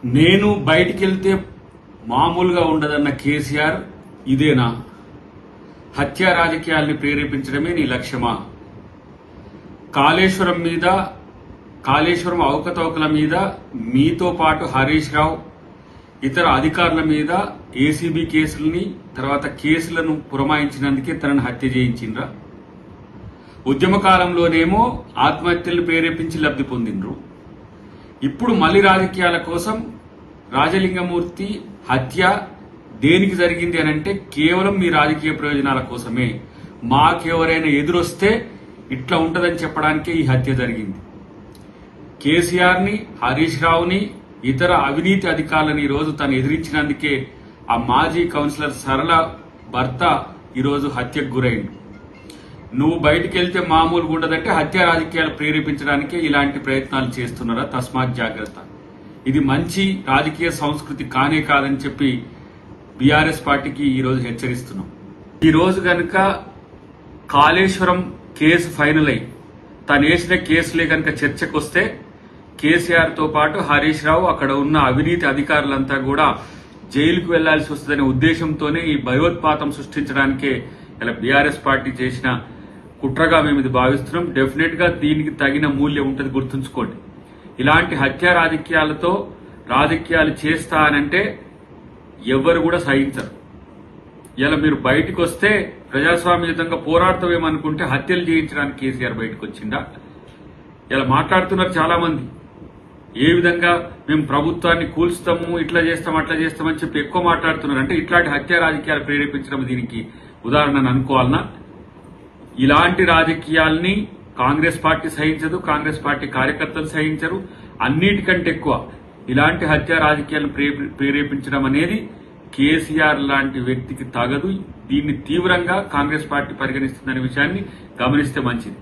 నేను బయటికి వెళ్తే మామూలుగా ఉండదన్న కేసీఆర్ ఇదేనా? హత్యా రాజకీయాల్ని ప్రేరేపించడమే నీ లక్ష్యమా? కాళేశ్వరం అవకతవకల మీద మీతో పాటు హరీష్ రావు ఇతర అధికారుల మీద ఏసీబీ కేసుల్ని తర్వాత కేసులను పురమాయించినందుకే తనను హత్య చేయించిండ్రా? ఉద్యమ కాలంలోనేమో ఆత్మహత్యలు ప్రేరేపించి లబ్ధి పొందిండ్రు. ఇప్పుడు మళ్లీ రాజకీయాల కోసం రాజలింగమూర్తి హత్య దేనికి జరిగింది అనంటే కేవలం మీ రాజకీయ ప్రయోజనాల కోసమే. మాకెవరైనా ఎదురొస్తే ఇట్లా ఉంటదని చెప్పడానికే ఈ హత్య జరిగింది. కేసీఆర్ ని, హరీష్ రావుని, ఇతర అవినీతి అధికారులను ఈరోజు తను ఎదిరించినందుకే ఆ మాజీ కౌన్సిలర్ సరళ భర్త ఈరోజు హత్యకు గురైండు. నువ్వు బయటికి వెళ్తే మామూలుగా ఉండదంటే హత్య రాజకీయాలు ప్రేరేపించడానికే ఇలాంటి ప్రయత్నాలు చేస్తున్నారా? తస్మాత్ జాగ్రత్త. ఇది మంచి రాజకీయ సంస్కృతి కానే కాదని చెప్పి బీఆర్ఎస్ పార్టీకి ఈరోజు హెచ్చరిస్తున్నాం. ఈరోజు గనక కాళేశ్వరం కేసు ఫైనల్ అయి తను వేసిన కేసులే కనుక చర్చకు వస్తే కేసీఆర్ తో పాటు హరీష్ రావు, అక్కడ ఉన్న అవినీతి అధికారులంతా కూడా జైలుకు వెళ్లాల్సి వస్తుందనే ఉద్దేశంతోనే ఈ భయోత్పాతం సృష్టించడానికే ఇలా బీఆర్ఎస్ పార్టీ చేసిన కుట్రగా మేము ఇది భావిస్తున్నాం. డెఫినెట్ గా దీనికి తగిన మూల్యం ఉంటుంది, గుర్తుంచుకోండి. ఇలాంటి హత్యా రాజకీయాలతో రాజకీయాలు చేస్తానంటే ఎవరు కూడా సహించరు. ఇలా మీరు బయటకు వస్తే ప్రజాస్వామ్యయుతంగా పోరాడతామేమనుకుంటే హత్యలు చేయించడానికి కేసీఆర్ బయటకు వచ్చిందా? ఇలా మాట్లాడుతున్నారు చాలా మంది. ఏ విధంగా మేము ప్రభుత్వాన్ని కూల్స్తాము, ఇట్లా చేస్తాం, అట్లా చేస్తామని చెప్పి ఎక్కువ మాట్లాడుతున్నారు. అంటే ఇట్లాంటి హత్యా రాజకీయాలు ప్రేరేపించడం దీనికి ఉదాహరణ అనుకోవాలనా? ఇలాంటి రాజకీయాల్ని కాంగ్రెస్ పార్టీ సహించదు, కాంగ్రెస్ పార్టీ కార్యకర్తలు సహించరు. అన్నిటికంటే ఎక్కువ ఇలాంటి హత్యా రాజకీయాలను ప్రేరేపించడం అనేది కేసీఆర్ లాంటి వ్యక్తికి తగదు. దీన్ని తీవ్రంగా కాంగ్రెస్ పార్టీ పరిగణిస్తుందనే విషయాన్ని గమనిస్తే మంచిది.